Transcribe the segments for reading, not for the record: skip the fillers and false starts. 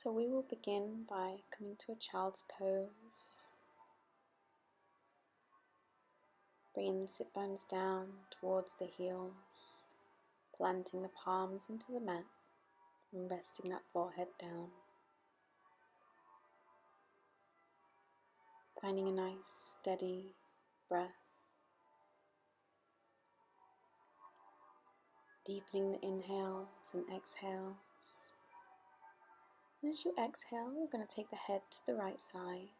So we will begin by coming to a child's pose, bringing the sit bones down towards the heels, planting the palms into the mat and resting that forehead down. Finding a nice steady breath, deepening the inhales and exhales. And as you exhale, we're going to take the head to the right side.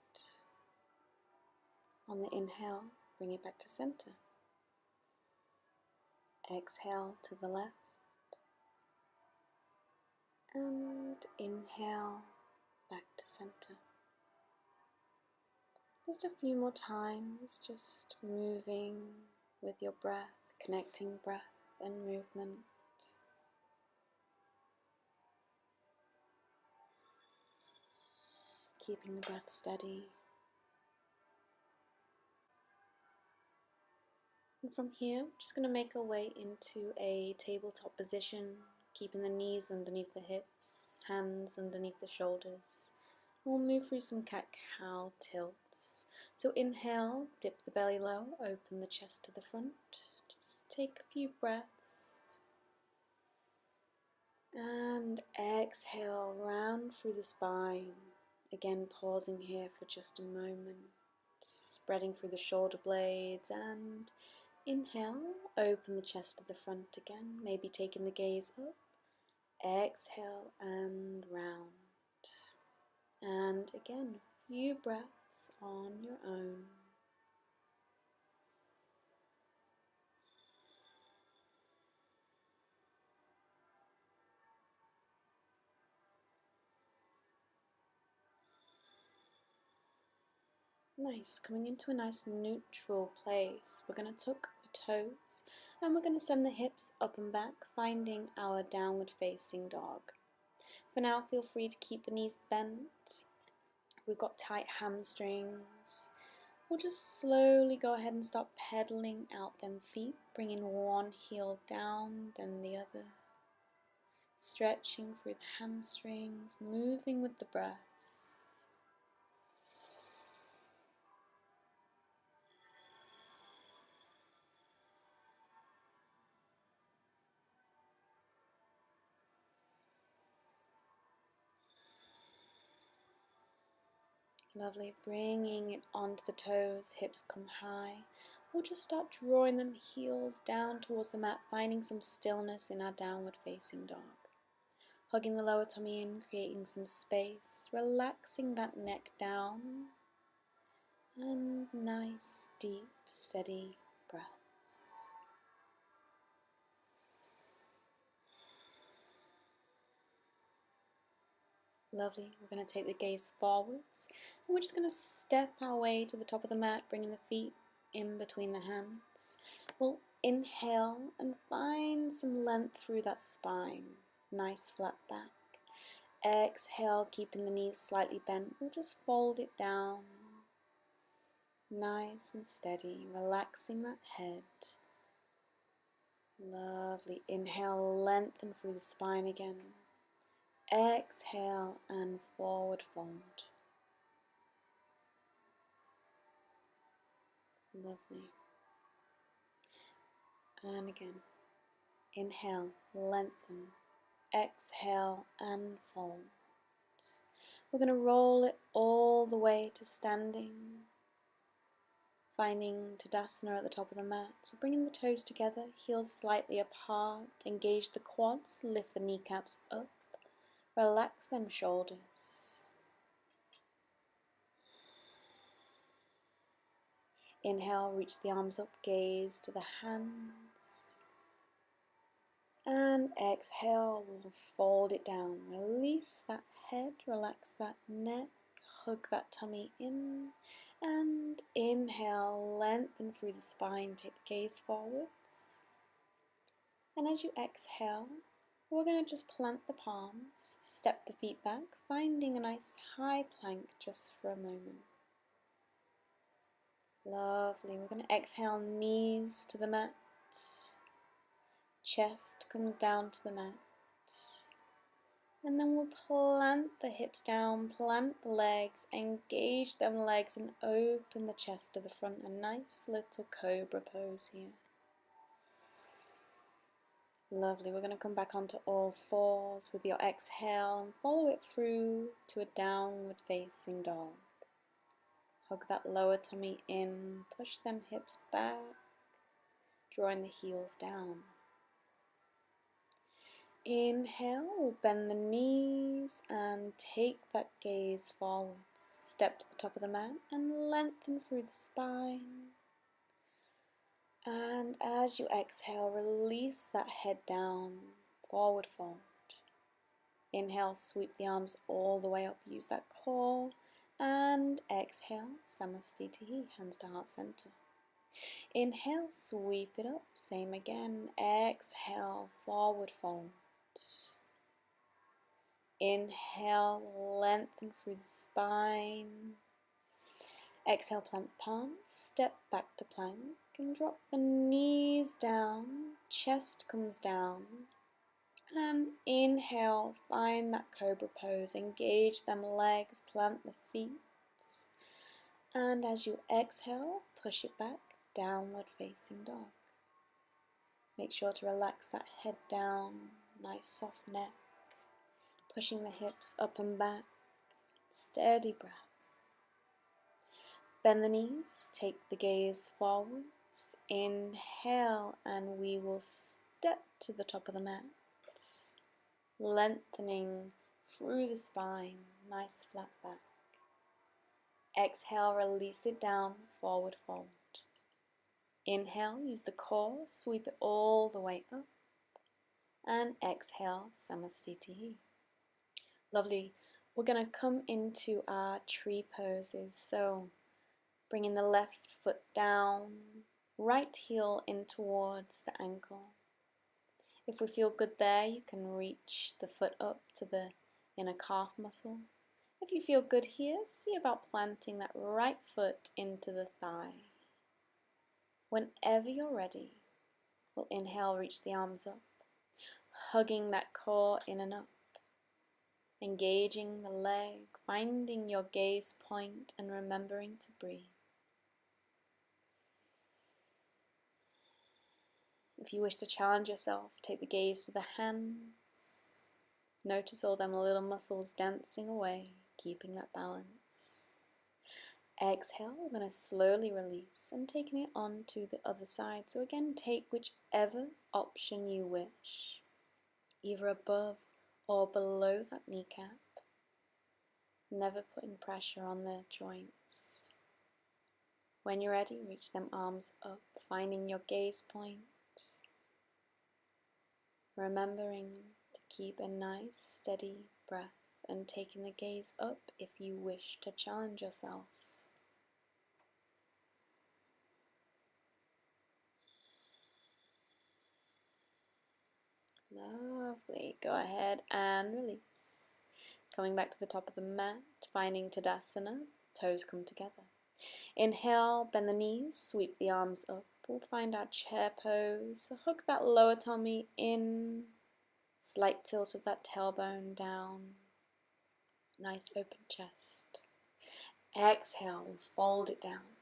On the inhale, bring it back to center. Exhale to the left. And inhale back to center. Just a few more times, just moving with your breath, connecting breath and movement. Keeping the breath steady. And from here, we're just going to make our way into a tabletop position, keeping the knees underneath the hips, hands underneath the shoulders. We'll move through some cat-cow tilts. So inhale, dip the belly low, open the chest to the front. Just take a few breaths. And exhale, round through the spine. Again, pausing here for just a moment. Spreading through the shoulder blades and inhale, open the chest to the front again. Maybe taking the gaze up. Exhale and round. And again, a few breaths on your own. Nice, coming into a nice neutral place. We're going to tuck the toes and we're going to send the hips up and back, finding our downward facing dog. For now, feel free to keep the knees bent. We've got tight hamstrings. We'll just slowly go ahead and start pedaling out them feet, bringing one heel down, then the other. Stretching through the hamstrings, moving with the breath. Lovely, bringing it onto the toes, hips come high. We'll just start drawing them heels down towards the mat, finding some stillness in our downward facing dog. Hugging the lower tummy in, creating some space, relaxing that neck down, and nice, deep, steady breaths. Lovely, we're going to take the gaze forwards, and we're just going to step our way to the top of the mat, bringing the feet in between the hands. We'll inhale and find some length through that spine. Nice flat back. Exhale, keeping the knees slightly bent. We'll just fold it down. Nice and steady, relaxing that head. Lovely. Inhale, lengthen through the spine again. Exhale and forward fold. Lovely. And again. Inhale, lengthen. Exhale and fold. We're going to roll it all the way to standing. Finding Tadasana at the top of the mat. So bringing the toes together, heels slightly apart. Engage the quads, lift the kneecaps up. Relax them shoulders. Inhale, reach the arms up, gaze to the hands. And exhale, we'll fold it down. Release that head, relax that neck, hug that tummy in. And inhale, lengthen through the spine, take the gaze forwards. And as you exhale, we're going to just plant the palms, step the feet back, finding a nice high plank just for a moment. Lovely. We're going to exhale, knees to the mat. Chest comes down to the mat. And then we'll plant the hips down, plant the legs, engage them legs and open the chest to the front. A nice little cobra pose here. Lovely. We're going to come back onto all fours with your exhale and follow it through to a downward facing dog. Hug that lower tummy in, push them hips back, drawing the heels down. Inhale, we'll bend the knees and take that gaze forwards. Step to the top of the mat and lengthen through the spine. And as you exhale, release that head down, forward fold. Inhale, sweep the arms all the way up, use that core. And exhale, Samastitihi, hands to heart center. Inhale, sweep it up, same again. Exhale, forward fold. Inhale, lengthen through the spine. Exhale, plant the palms, step back to plank and drop the knees down, chest comes down. And inhale, find that cobra pose, engage them legs, plant the feet. And as you exhale, push it back, downward facing dog. Make sure to relax that head down, nice soft neck, pushing the hips up and back, steady breath. Bend the knees, take the gaze forwards, inhale, and we will step to the top of the mat, lengthening through the spine, nice flat back. Exhale, release it down, forward fold. Inhale, use the core, sweep it all the way up. And exhale, Samastitihi. Lovely. We're going to come into our tree poses. So, bringing the left foot down, right heel in towards the ankle. If we feel good there, you can reach the foot up to the inner calf muscle. If you feel good here, see about planting that right foot into the thigh. Whenever you're ready, we'll inhale, reach the arms up, hugging that core in and up, engaging the leg, finding your gaze point and remembering to breathe. If you wish to challenge yourself, take the gaze to the hands. Notice all them little muscles dancing away, keeping that balance. Exhale, we're going to slowly release and taking it on to the other side. So again, take whichever option you wish, either above or below that kneecap. Never putting pressure on the joints. When you're ready, reach them arms up, finding your gaze point. Remembering to keep a nice steady breath and taking the gaze up if you wish to challenge yourself. Lovely. Go ahead and release. Coming back to the top of the mat, finding Tadasana, toes come together. Inhale, bend the knees, sweep the arms up. We'll find our chair pose. So hug that lower tummy in, slight tilt of that tailbone down. Nice open chest. Exhale, fold it down.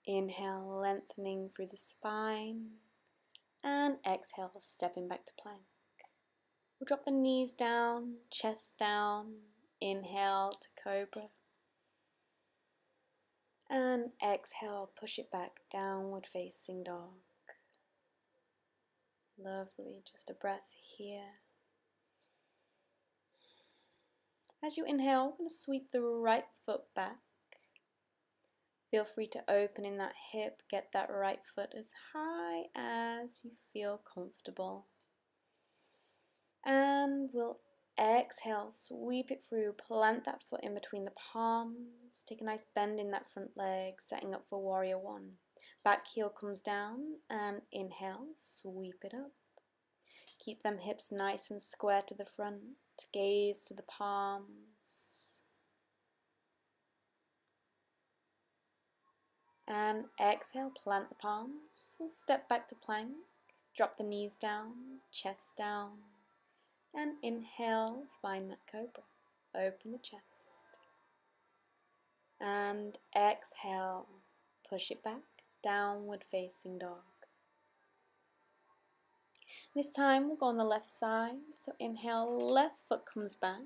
Inhale, lengthening through the spine. And exhale, stepping back to plank. We'll drop the knees down, chest down. Inhale to cobra. And exhale, push it back, downward facing dog. Lovely, just a breath here. As you inhale, we're going to sweep the right foot back. Feel free to open in that hip, get that right foot as high as you feel comfortable. And we'll exhale, sweep it through, plant that foot in between the palms, take a nice bend in that front leg, setting up for warrior one. Back heel comes down and inhale, sweep it up. Keep them hips nice and square to the front, gaze to the palms. And exhale, plant the palms. We'll step back to plank, drop the knees down, chest down. And inhale, find that cobra. Open the chest. And exhale, push it back, downward facing dog. This time we'll go on the left side. So inhale, left foot comes back.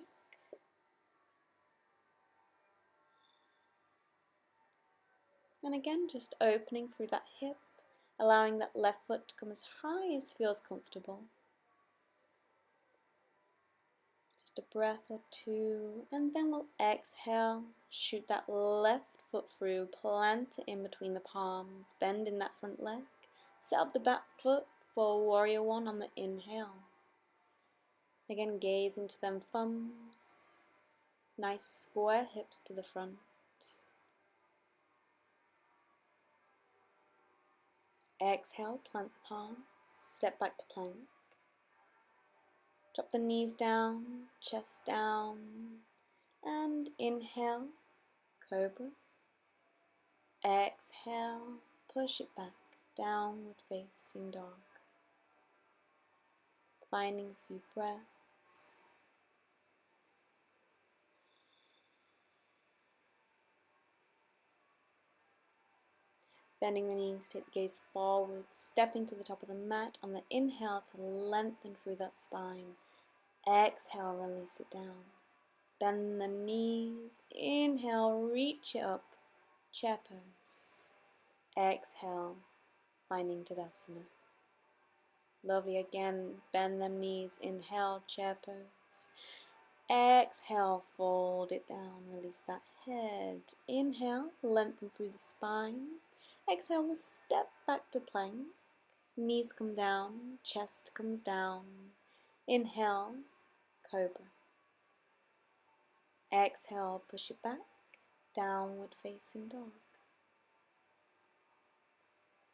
And again, just opening through that hip, allowing that left foot to come as high as feels comfortable. Just a breath or two, and then we'll exhale, shoot that left foot through, plant it in between the palms, bend in that front leg, set up the back foot for warrior one on the inhale. Again, gaze into them thumbs, nice square hips to the front. Exhale, plant the palms, step back to plank. Drop the knees down, chest down, and inhale, cobra. Exhale, push it back, downward facing dog. Finding a few breaths. Bending the knees, take the gaze forward, stepping to the top of the mat on the inhale to lengthen through that spine. Exhale, release it down. Bend the knees, inhale, reach it up, chair pose. Exhale, finding Tadasana. Lovely, again, bend them knees, inhale, chair pose. Exhale, fold it down, release that head. Inhale, lengthen through the spine. Exhale, we'll step back to plank. Knees come down, chest comes down. Inhale, cobra. Exhale, push it back, downward facing dog.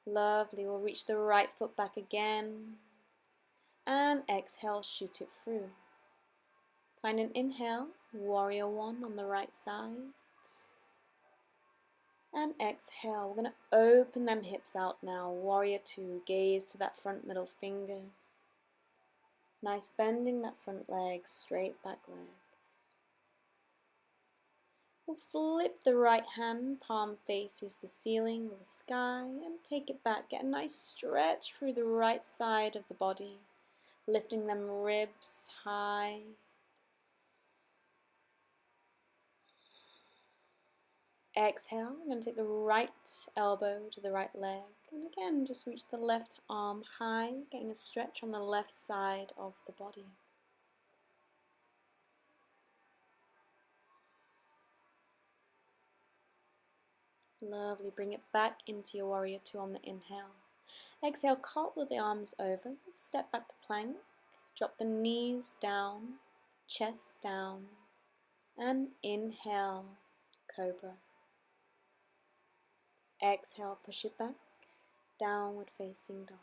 Lovely, we'll reach the right foot back again. And exhale, shoot it through. Find an inhale, warrior one on the right side. And exhale, we're going to open them hips out now. Warrior two, gaze to that front middle finger. Nice bending that front leg, straight back leg. We'll flip the right hand, palm faces the ceiling or the sky, and take it back. Get a nice stretch through the right side of the body, lifting them ribs high. Exhale, we're going to take the right elbow to the right leg, and again just reach the left arm high, getting a stretch on the left side of the body. Lovely, bring it back into your warrior two on the inhale. Exhale, cartwheel the arms over, step back to plank, drop the knees down, chest down, and inhale, cobra. Exhale, push it back, downward facing dog.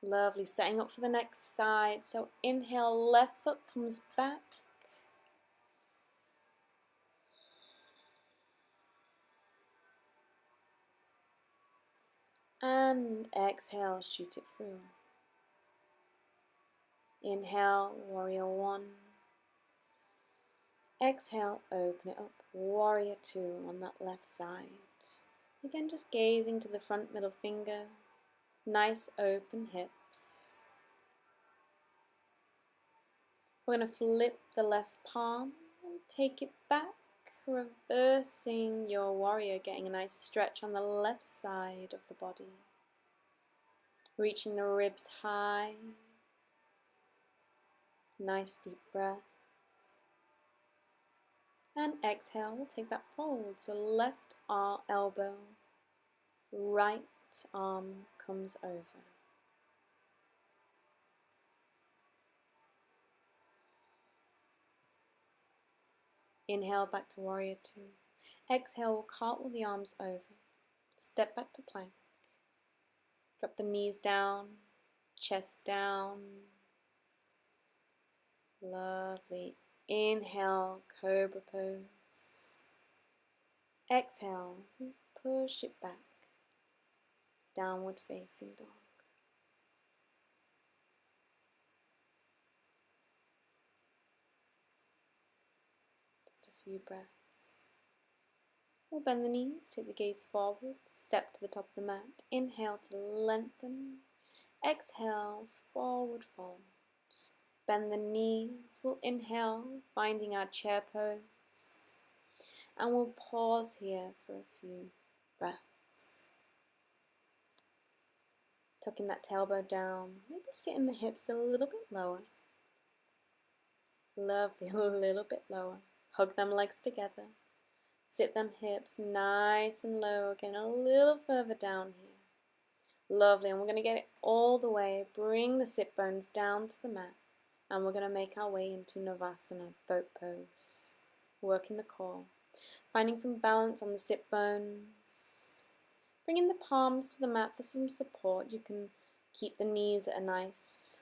Lovely, setting up for the next side. So inhale, left foot comes back. And exhale, shoot it through. Inhale, warrior one. Exhale, open it up, warrior two on that left side. Again, just gazing to the front middle finger, nice open hips. We're going to flip the left palm and take it back, reversing your warrior, getting a nice stretch on the left side of the body. Reaching the ribs high, nice deep breath. And exhale, we'll take that fold. So left arm, elbow, right arm comes over. Inhale back to warrior two. Exhale, we'll cartwheel the arms over. Step back to plank. Drop the knees down, chest down. Lovely. Inhale, cobra pose. Exhale, push it back, downward facing dog. few breaths. We'll bend the knees, take the gaze forward, step to the top of the mat. Inhale to lengthen. Exhale, forward fold. Bend the knees. We'll inhale, finding our chair pose. And we'll pause here for a few breaths. Tucking that tailbone down. Maybe sitting the hips a little bit lower. Lovely, a little bit lower. Hug them legs together. Sit them hips nice and low, again a little further down here. Lovely, and we're going to get it all the way. Bring the sit bones down to the mat, and we're going to make our way into Navasana, boat pose. Working the core, finding some balance on the sit bones. Bringing the palms to the mat for some support. You can keep the knees at a nice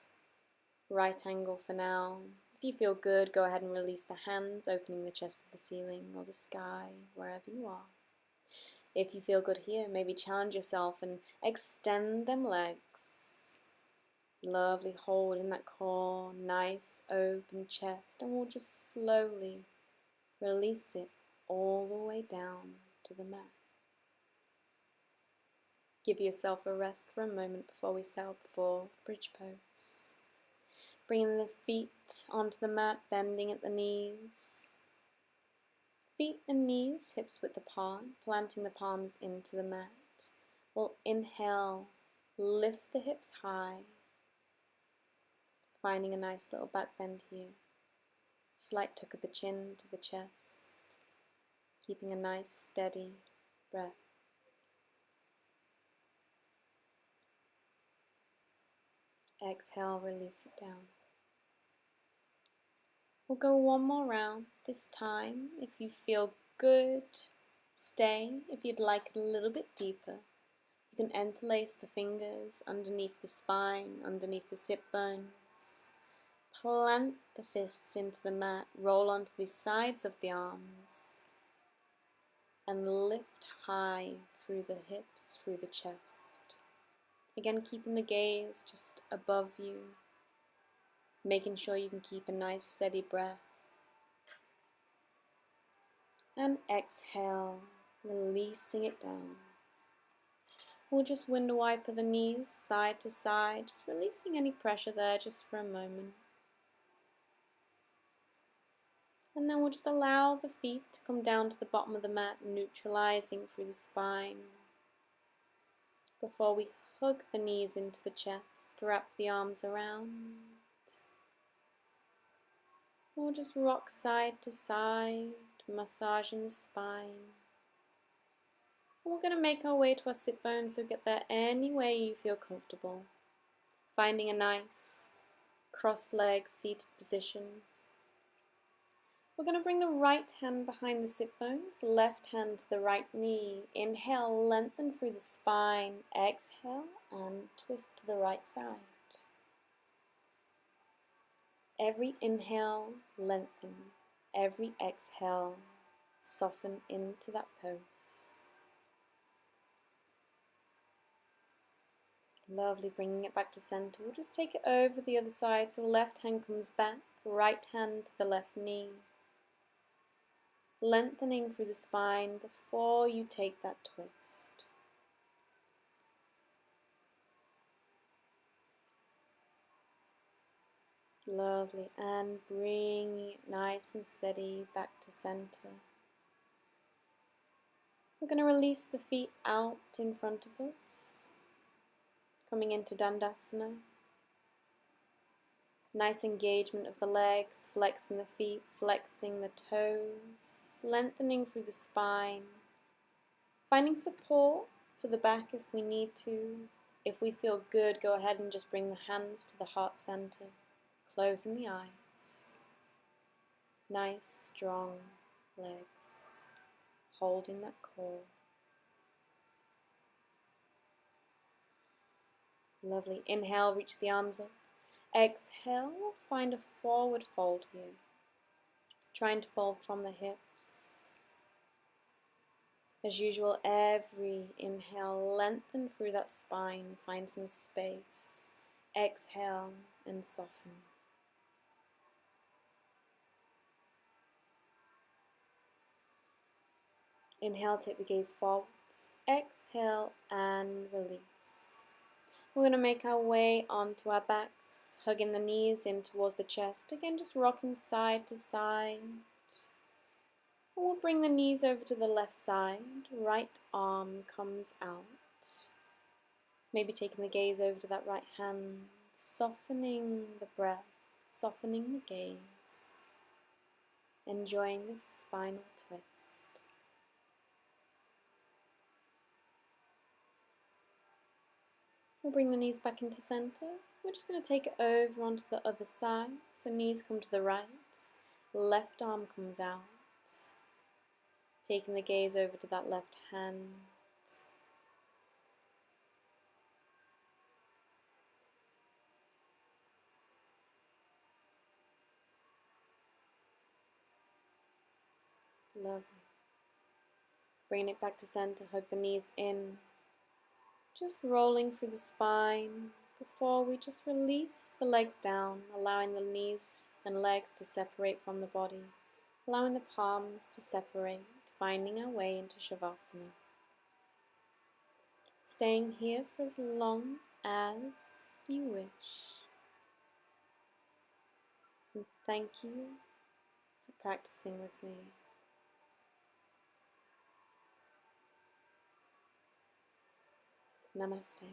right angle for now. If you feel good, go ahead and release the hands, opening the chest to the ceiling or the sky, wherever you are. If you feel good here, maybe challenge yourself and extend them legs. Lovely, hold in that core, nice open chest, and we'll just slowly release it all the way down to the mat. Give yourself a rest for a moment before we set up for bridge pose. Bringing the feet onto the mat, bending at the knees. Feet and knees, hips width apart, planting the palms into the mat. We'll inhale, lift the hips high, finding a nice little back bend here. Slight tuck of the chin to the chest, keeping a nice steady breath. Exhale, release it down. We'll go one more round. This time, if you feel good, stay. If you'd like it a little bit deeper, you can interlace the fingers underneath the spine, underneath the sit bones. Plant the fists into the mat, roll onto the sides of the arms, and lift high through the hips, through the chest. Again, keeping the gaze just above you, making sure you can keep a nice steady breath. And exhale, releasing it down. We'll just window wiper the knees side to side, just releasing any pressure there just for a moment. And then we'll just allow the feet to come down to the bottom of the mat, neutralizing through the spine. Before we hug the knees into the chest, wrap the arms around. We'll just rock side to side, massaging the spine. And we're going to make our way to our sit bones, so get there any way you feel comfortable. Finding a nice cross-legged seated position. We're going to bring the right hand behind the sit bones, left hand to the right knee. Inhale, lengthen through the spine. Exhale, and twist to the right side. Every inhale, lengthen. Every exhale, soften into that pose. Lovely, bringing it back to center. We'll just take it over the other side, so left hand comes back, right hand to the left knee. Lengthening through the spine before you take that twist. Lovely, and bringing it nice and steady back to center. We're going to release the feet out in front of us, coming into Dandasana. Nice engagement of the legs, flexing the feet, flexing the toes, lengthening through the spine, finding support for the back if we need to. If we feel good, go ahead and just bring the hands to the heart center. Closing the eyes. Nice, strong legs. Holding that core. Lovely. Inhale, reach the arms up. Exhale, find a forward fold here. Trying to fold from the hips. As usual, every inhale, lengthen through that spine. Find some space. Exhale and soften. Inhale, take the gaze forwards. Exhale and release. We're going to make our way onto our backs, hugging the knees in towards the chest. Again, just rocking side to side. And we'll bring the knees over to the left side. Right arm comes out. Maybe taking the gaze over to that right hand, softening the breath, softening the gaze. Enjoying this spinal twist. We'll bring the knees back into center. We're just going to take it over onto the other side. So knees come to the right, left arm comes out. Taking the gaze over to that left hand. Lovely. Bringing it back to center, hug the knees in. Just rolling through the spine before we just release the legs down, allowing the knees and legs to separate from the body, allowing the palms to separate, finding our way into Shavasana. Staying here for as long as you wish. And thank you for practicing with me. Namaste.